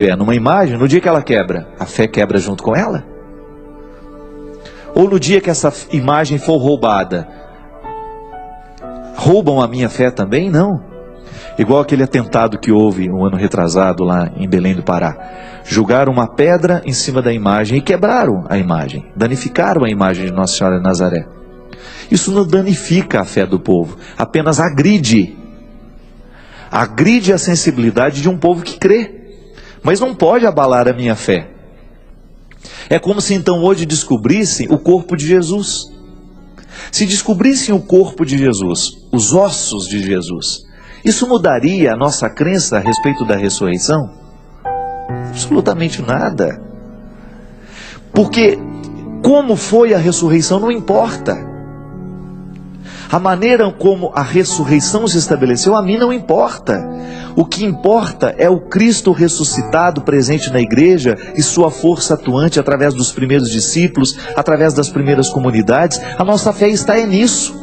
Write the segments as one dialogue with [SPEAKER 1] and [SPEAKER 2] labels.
[SPEAKER 1] numa imagem, no dia que ela quebra, a fé quebra junto com ela? Ou no dia que essa imagem for roubada, roubam a minha fé também? Não. Igual aquele atentado que houve um ano retrasado lá em Belém do Pará. Jogaram uma pedra em cima da imagem e quebraram a imagem, danificaram a imagem de Nossa Senhora de Nazaré. Isso não danifica a fé do povo, apenas agride a sensibilidade de um povo que crê, mas não pode abalar a minha fé. É como se então hoje descobrissem o corpo de Jesus. Se descobrissem o corpo de Jesus, os ossos de Jesus, isso mudaria a nossa crença a respeito da ressurreição? Absolutamente nada. Porque como foi a ressurreição não importa. A maneira como a ressurreição se estabeleceu a mim não importa. O que importa é o Cristo ressuscitado presente na igreja e sua força atuante através dos primeiros discípulos, através das primeiras comunidades. A nossa fé está nisso.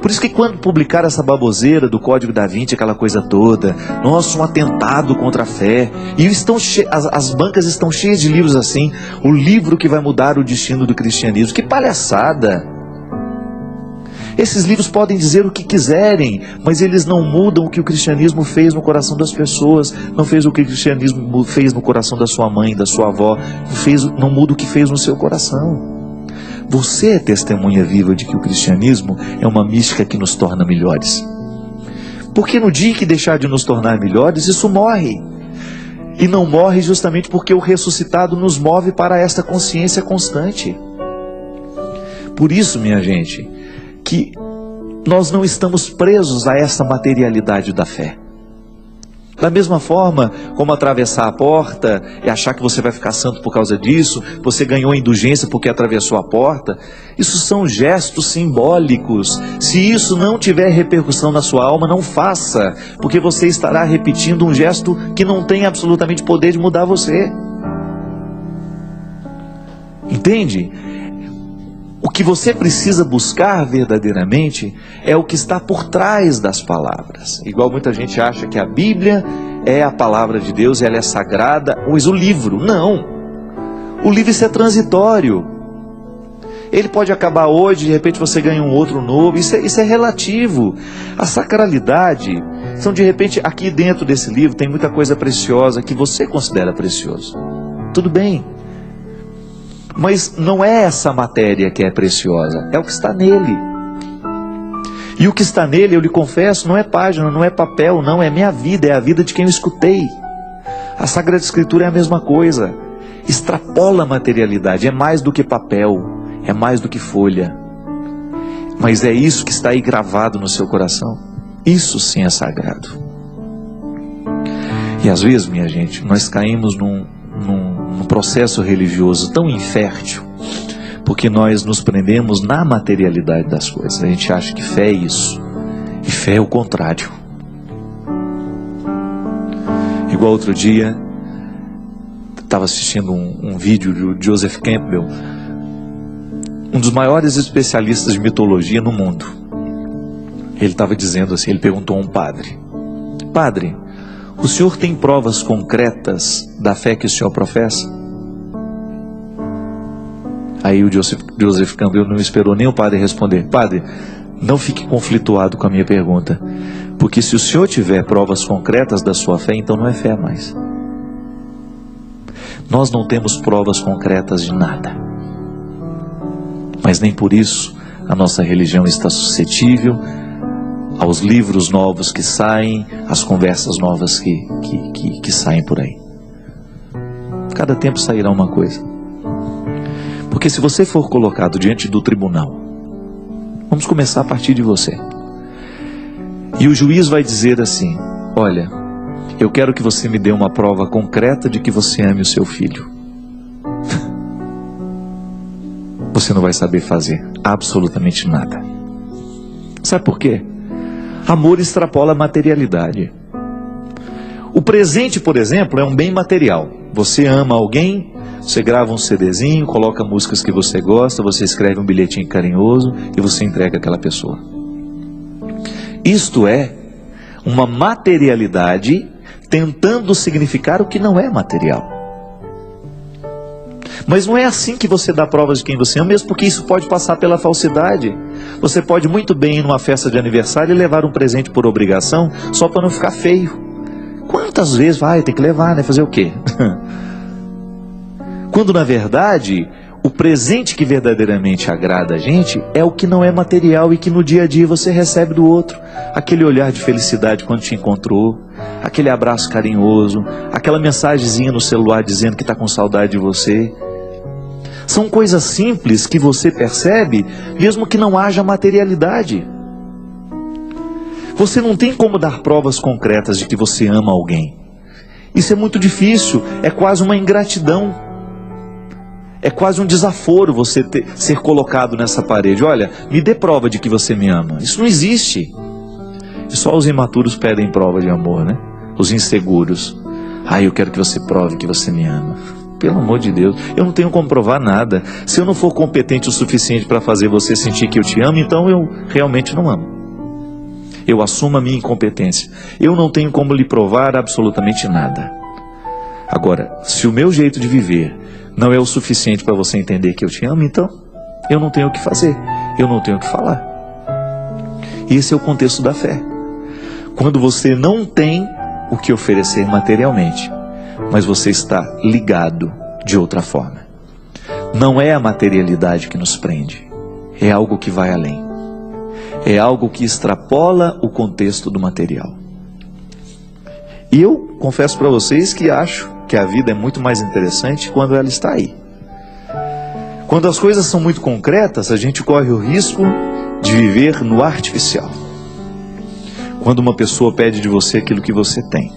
[SPEAKER 1] Por isso que quando publicaram essa baboseira do Código da Vinci, aquela coisa toda, nossa, um atentado contra a fé, e as bancas estão cheias de livros assim, o livro que vai mudar o destino do cristianismo. Que palhaçada! Esses livros podem dizer o que quiserem, mas eles não mudam o que o cristianismo fez no coração das pessoas, não fez o que o cristianismo fez no coração da sua mãe, da sua avó, não muda o que fez no seu coração. Você é testemunha viva de que o cristianismo é uma mística que nos torna melhores. Porque no dia que deixar de nos tornar melhores, isso morre. E não morre justamente porque o ressuscitado nos move para esta consciência constante. Por isso, minha gente, que nós não estamos presos a essa materialidade da fé. Da mesma forma como atravessar a porta e achar que você vai ficar santo por causa disso, você ganhou indulgência porque atravessou a porta, isso são gestos simbólicos. Se isso não tiver repercussão na sua alma, não faça, porque você estará repetindo um gesto que não tem absolutamente poder de mudar você. Entende? O que você precisa buscar verdadeiramente é o que está por trás das palavras. Igual muita gente acha que a Bíblia é a palavra de Deus, ela é sagrada, mas o livro, não. O livro isso é transitório. Ele pode acabar hoje, de repente você ganha um outro novo, isso é relativo. A sacralidade, então de repente aqui dentro desse livro tem muita coisa preciosa que você considera precioso. Tudo bem. Mas não é essa matéria que é preciosa, é o que está nele. E o que está nele, eu lhe confesso, não é página, não é papel, não, é minha vida, é a vida de quem eu escutei. A Sagrada Escritura é a mesma coisa, extrapola a materialidade, é mais do que papel, é mais do que folha. Mas é isso que está aí gravado no seu coração, isso sim é sagrado. E às vezes, minha gente, nós caímos num processo religioso tão infértil, porque nós nos prendemos na materialidade das coisas. A gente acha que fé é isso, e fé é o contrário. Igual outro dia, estava assistindo um vídeo de Joseph Campbell, um dos maiores especialistas de mitologia no mundo. Ele estava dizendo assim, ele perguntou a um padre: Padre, o senhor tem provas concretas da fé que o senhor professa? Aí o Joseph Campbell não esperou nem o padre responder. Padre, não fique conflituado com a minha pergunta, porque se o senhor tiver provas concretas da sua fé, então não é fé mais. Nós não temos provas concretas de nada, mas nem por isso a nossa religião está suscetível aos livros novos que saem, às conversas novas que saem por aí. Cada tempo sairá uma coisa. Porque se você for colocado diante do tribunal, vamos começar a partir de você, e o juiz vai dizer assim: olha, eu quero que você me dê uma prova concreta de que você ame o seu filho. Você não vai saber fazer absolutamente nada. Sabe por quê? Amor extrapola a materialidade. O presente, por exemplo, é um bem material. Você ama alguém, você grava um CDzinho, coloca músicas que você gosta, você escreve um bilhetinho carinhoso e você entrega àquela pessoa. Isto é uma materialidade tentando significar o que não é material. Mas não é assim que você dá provas de quem você ama, mesmo porque isso pode passar pela falsidade. Você pode muito bem ir numa festa de aniversário e levar um presente por obrigação, só para não ficar feio. Quantas vezes vai, tem que levar, né? Fazer o quê? Quando na verdade, o presente que verdadeiramente agrada a gente é o que não é material e que no dia a dia você recebe do outro. Aquele olhar de felicidade quando te encontrou, aquele abraço carinhoso, aquela mensagenzinha no celular dizendo que está com saudade de você. São coisas simples que você percebe, mesmo que não haja materialidade. Você não tem como dar provas concretas de que você ama alguém. Isso é muito difícil, é quase uma ingratidão. É quase um desaforo você ser colocado nessa parede. Olha, me dê prova de que você me ama. Isso não existe. E só os imaturos pedem prova de amor, né? Os inseguros. Eu quero que você prove que você me ama. Pelo amor de Deus, eu não tenho como provar nada. Se eu não for competente o suficiente para fazer você sentir que eu te amo, então eu realmente não amo. Eu assumo a minha incompetência. Eu não tenho como lhe provar absolutamente nada. Agora, se o meu jeito de viver não é o suficiente para você entender que eu te amo, então eu não tenho o que fazer. Eu não tenho o que falar. Esse é o contexto da fé. Quando você não tem o que oferecer materialmente, mas você está ligado de outra forma. Não é a materialidade que nos prende. É algo que vai além. É algo que extrapola o contexto do material. E eu confesso para vocês que acho que a vida é muito mais interessante quando ela está aí. Quando as coisas são muito concretas, a gente corre o risco de viver no artificial. Quando uma pessoa pede de você aquilo que você tem.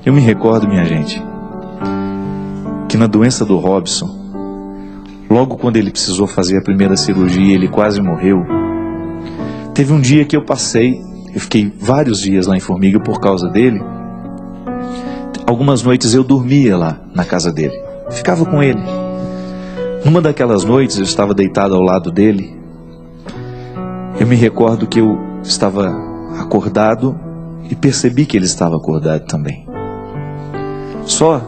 [SPEAKER 1] Eu me recordo, minha gente, que na doença do Robson, logo quando ele precisou fazer a primeira cirurgia, ele quase morreu. Teve um dia que eu fiquei vários dias lá em Formiga por causa dele. Algumas noites eu dormia lá na casa dele, ficava com ele. Numa daquelas noites eu estava deitado ao lado dele. Eu me recordo que eu estava acordado e percebi que ele estava acordado também. Só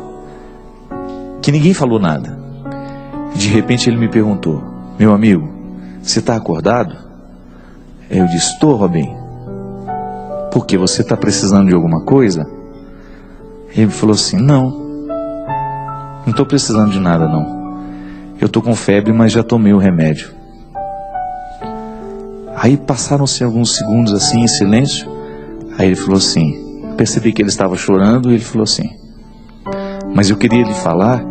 [SPEAKER 1] que ninguém falou nada. De repente ele me perguntou: meu amigo, você está acordado? Eu disse: estou, Robin. Por quê? Você está precisando de alguma coisa? Ele me falou assim: não estou precisando de nada não. Eu estou com febre, mas já tomei o remédio. Aí passaram-se alguns segundos assim em silêncio. Aí ele falou assim, percebi que ele estava chorando, e ele falou assim: mas eu queria lhe falar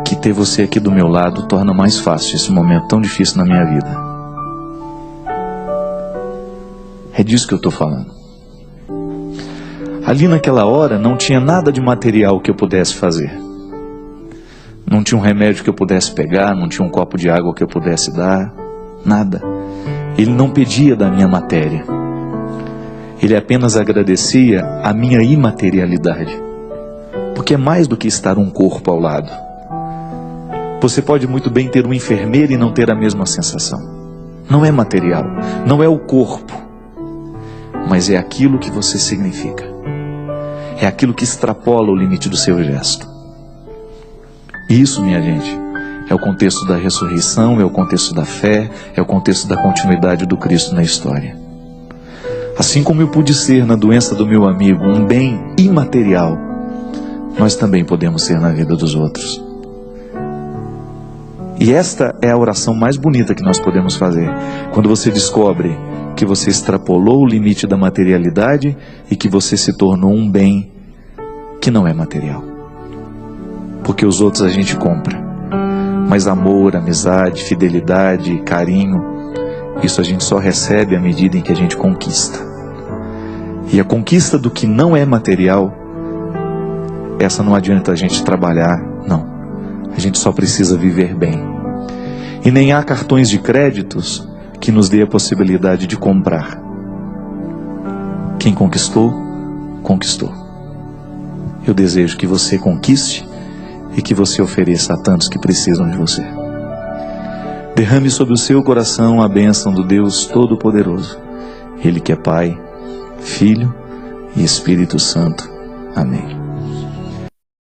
[SPEAKER 1] que ter você aqui do meu lado torna mais fácil esse momento tão difícil na minha vida. É disso que eu estou falando. Ali naquela hora não tinha nada de material que eu pudesse fazer. Não tinha um remédio que eu pudesse pegar, não tinha um copo de água que eu pudesse dar, nada. Ele não pedia da minha matéria. Ele apenas agradecia a minha imaterialidade. Porque é mais do que estar um corpo ao lado. Você pode muito bem ter um enfermeiro e não ter a mesma sensação. Não é material, não é o corpo, mas é aquilo que você significa. É aquilo que extrapola o limite do seu gesto. E isso, minha gente, é o contexto da ressurreição, é o contexto da fé, é o contexto da continuidade do Cristo na história. Assim como eu pude ser na doença do meu amigo um bem imaterial, nós também podemos ser na vida dos outros. E esta é a oração mais bonita que nós podemos fazer, quando você descobre que você extrapolou o limite da materialidade e que você se tornou um bem que não é material. Porque os outros a gente compra, mas amor, amizade, fidelidade, carinho, isso a gente só recebe à medida em que a gente conquista. E a conquista do que não é material, essa não adianta a gente trabalhar, não. A gente só precisa viver bem. E nem há cartões de créditos que nos dê a possibilidade de comprar. Quem conquistou, conquistou. Eu desejo que você conquiste e que você ofereça a tantos que precisam de você. Derrame sobre o seu coração a bênção do Deus Todo-Poderoso. Ele que é Pai, Filho e Espírito Santo. Amém.